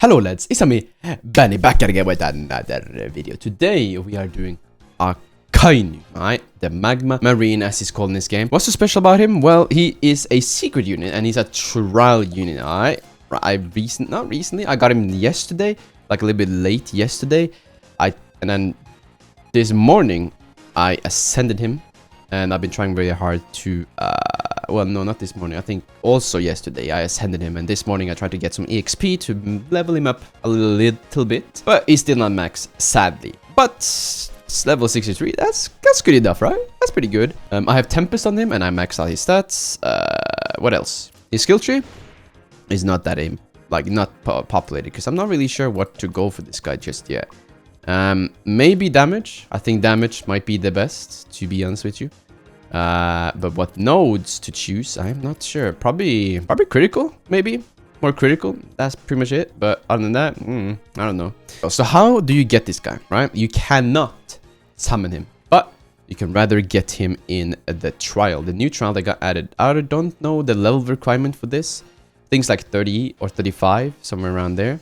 Hello lads, it's me, Benny, back again with another video. Today we are doing AKAINU, right? The Magma Marine as he's called in this game. What's so special about him? Well, he is a secret unit and he's a trial unit, alright? I got him yesterday, like a little bit late yesterday. And then this morning I ascended him and I've been trying very hard to well, no, not this morning. I think also yesterday I ascended him, and this morning I tried to get some EXP to level him up a little bit. But he's still not max, sadly. But it's level 63. That's good enough, right? That's pretty good. I have Tempest on him, and I maxed out his stats. What else? His skill tree is not that not populated, because I'm not really sure what to go for this guy just yet. Maybe damage. I think damage might be the best, to be honest with you. But what nodes to choose, I'm not sure. Probably critical, maybe more critical. That's pretty much it. But other than that, I don't know. So how do you get this guy, right? You cannot summon him, but you can rather get him in the trial, the new trial that got added. I don't know the level requirement for this. Things like 30 or 35, somewhere around there.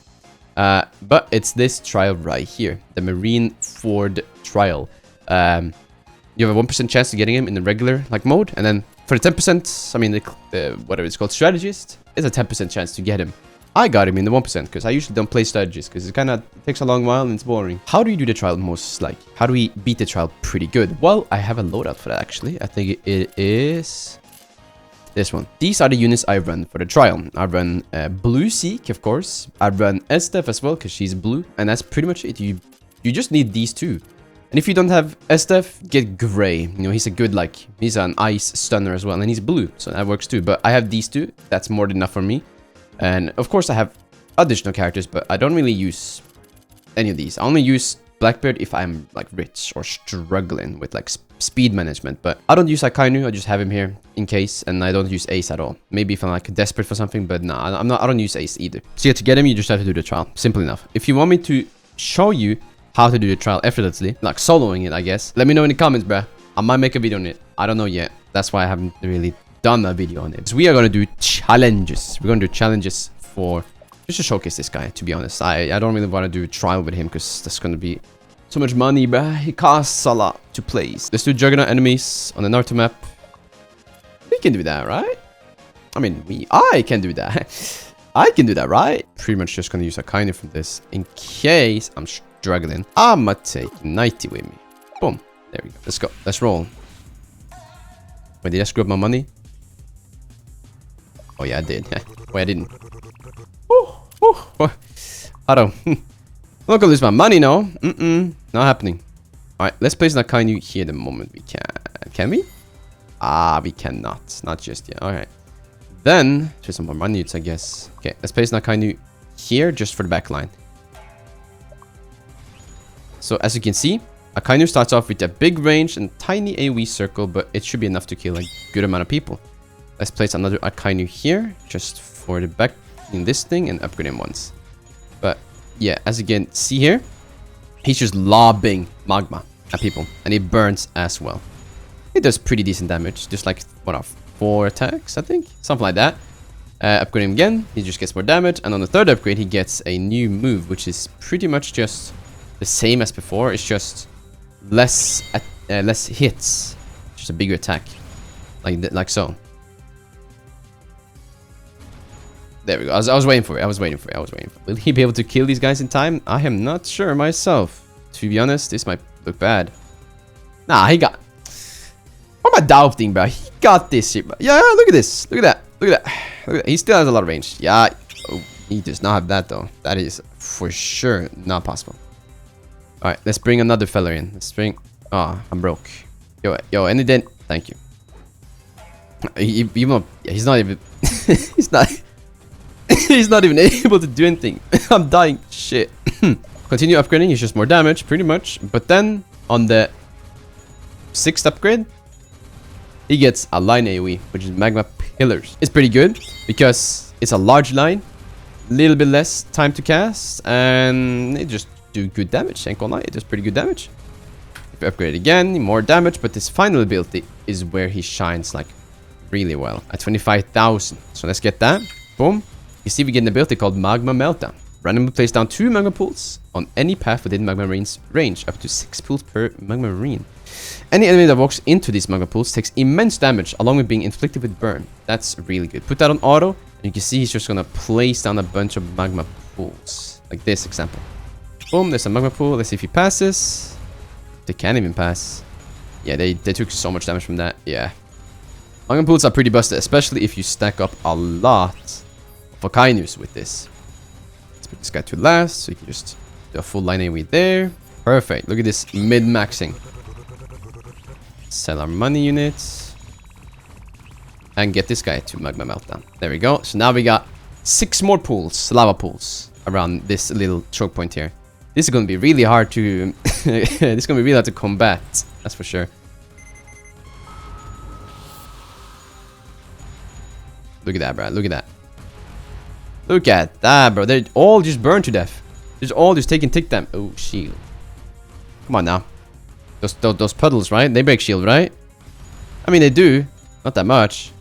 But it's this trial right here, the Marine Ford trial. You have a 1% chance of getting him in the regular mode, and then for the 10%, I mean whatever it's called, strategist, it's a 10% chance to get him. I got him in the 1% because I usually don't play strategist because it kind of takes a long while and it's boring. How do you do the trial most how do we beat the trial pretty good? Well, I have a loadout for that actually. I think it is this one. These are the units I run for the trial. I run Blue Seek, of course. I run SDF as well because she's blue, and that's pretty much it. You just need these two. And if you don't have SDF, get Gray. You know, he's a good, he's an ice stunner as well. And he's blue, so that works too. But I have these two. That's more than enough for me. And of course, I have additional characters, but I don't really use any of these. I only use Blackbeard if I'm, rich or struggling with, speed management. But I don't use AKAINU. I just have him here in case. And I don't use Ace at all. Maybe if I'm, desperate for something. But no, I don't use Ace either. So yeah, to get him, you just have to do the trial. Simple enough. If you want me to show you how to do the trial effortlessly, soloing it, I guess, let me know in the comments, bruh. I might make a video on it. I don't know yet. That's why I haven't really done a video on it. So we are going to do challenges. We're going to do challenges for just to showcase this guy, to be honest. I don't really want to do a trial with him because that's going to be so much money, bruh. He costs a lot to place. Let's do Juggernaut enemies on the Naruto map. We can do that, right? I mean, I can do that. I can do that, right? Pretty much just going to use AKAINU from this in case I'm struggling. I'ma take 90 with me. Boom. There we go. Let's go. Let's roll. Wait, did I screw up my money? Oh, yeah, I did. Wait, I didn't. I don't. I'm not gonna lose my money, no. Not happening. Alright, let's place an AKAINU here the moment we can. Can we? We cannot. Not just yet. Alright. Then, just some more money, I guess. Okay, let's place an AKAINU here just for the back line. So as you can see, AKAINU starts off with a big range and tiny AoE circle, but it should be enough to kill a good amount of people. Let's place another AKAINU here, just for the back in this thing, and upgrade him once. But yeah, as you can see here, he's just lobbing magma at people, and he burns as well. It does pretty decent damage, just 4 attacks, I think, something like that. Upgrade him again, he just gets more damage, and on the third upgrade, he gets a new move, which is pretty much just the same as before. It's just less hits, just a bigger attack, like so. There we go. I was waiting for it. Will he be able to kill these guys in time? I am not sure myself. To be honest, this might look bad. Nah, he got. What am I doubting, bro? He got this shit, bro. Yeah, look at this. Look at that. He still has a lot of range. Yeah, oh, he does not have that though. That is for sure not possible. Alright, let's bring another fella in. Let's bring... Oh, I'm broke. Yo, any dent? Thank you. Even though... Yeah, he's not even... he's not... he's not even able to do anything. I'm dying. Shit. Continue upgrading. He's just more damage, pretty much. But then, on the 6th upgrade, he gets a line AoE, which is Magma Pillars. It's pretty good, because it's a large line. Little bit less time to cast, and it just... do good damage. Ain't gonna lie, it does pretty good damage. If we upgrade again, more damage, but this final ability is where he shines really well at 25,000. So let's get that. Boom. You see, we get an ability called Magma Meltdown. Randomly place down 2 magma pools on any path within Magma Marine's range, up to 6 pools per Magma Marine. Any enemy that walks into these magma pools takes immense damage, along with being inflicted with burn. That's really good. Put that on auto, and you can see he's just gonna place down a bunch of magma pools. Like this example. Boom, there's a magma pool. Let's see if he passes. They can't even pass. Yeah, they took so much damage from that. Yeah. Magma pools are pretty busted, especially if you stack up a lot of AKAINUs with this. Let's put this guy to last, so you can just do a full line AoE there. Perfect. Look at this mid-maxing. Sell our money units. And get this guy to Magma Meltdown. There we go. So now we got 6 more pools, lava pools, around this little choke point here. This is going to be really hard to... this is going to be really hard to combat. That's for sure. Look at that, bro. Look at that. Look at that, bro. They're all just burned to death. They're all just taking tick damage. Oh, shield. Come on now. Those puddles, right? They break shield, right? I mean, they do. Not that much.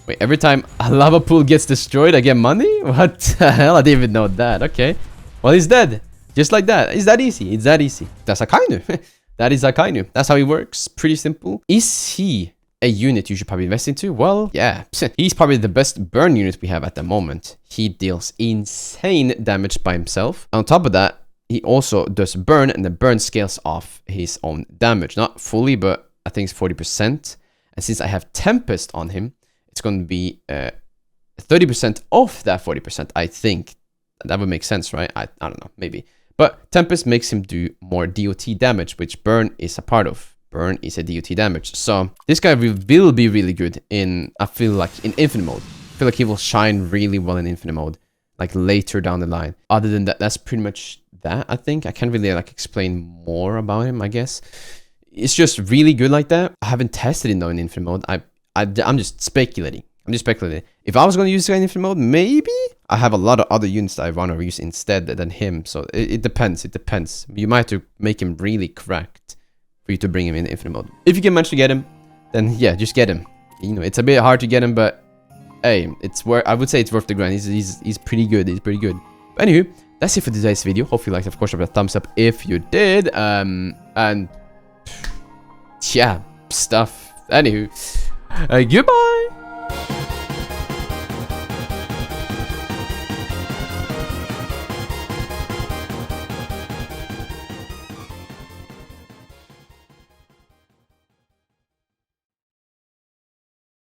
Wait, every time a lava pool gets destroyed, I get money? What the hell? I didn't even know that. Okay. Well, he's dead. Just like that. It's that easy. It's that easy. That's AKAINU. That is AKAINU. That's how he works. Pretty simple. Is he a unit you should probably invest into? Well, yeah. He's probably the best burn unit we have at the moment. He deals insane damage by himself. On top of that, he also does burn, and the burn scales off his own damage. Not fully, but I think it's 40%. And since I have Tempest on him, it's going to be 30% off that 40%, I think. That would make sense, right? I don't know, maybe. But Tempest makes him do more DOT damage, which burn is a part of. Burn is a DOT damage. So this guy will be really good in, I feel like, in Infinite mode. I feel like he will shine really well in Infinite mode, like later down the line. Other than that, that's pretty much that, I think. I can't really like explain more about him, I guess. It's just really good like that. I haven't tested it though in Infinite mode. I'm just speculating. If I was going to use this guy in Infinite mode, maybe. I have a lot of other units that I want to use instead than him. So it depends. It depends. You might have to make him really cracked for you to bring him in Infinite mode. If you can manage to get him, then yeah, just get him. You know, it's a bit hard to get him, but hey, it's worth. I would say it's worth the grind. He's pretty good. He's pretty good. But anywho, that's it for today's video. Hope you liked. Of course, give it a thumbs up if you did. And yeah, stuff. Anywho, goodbye.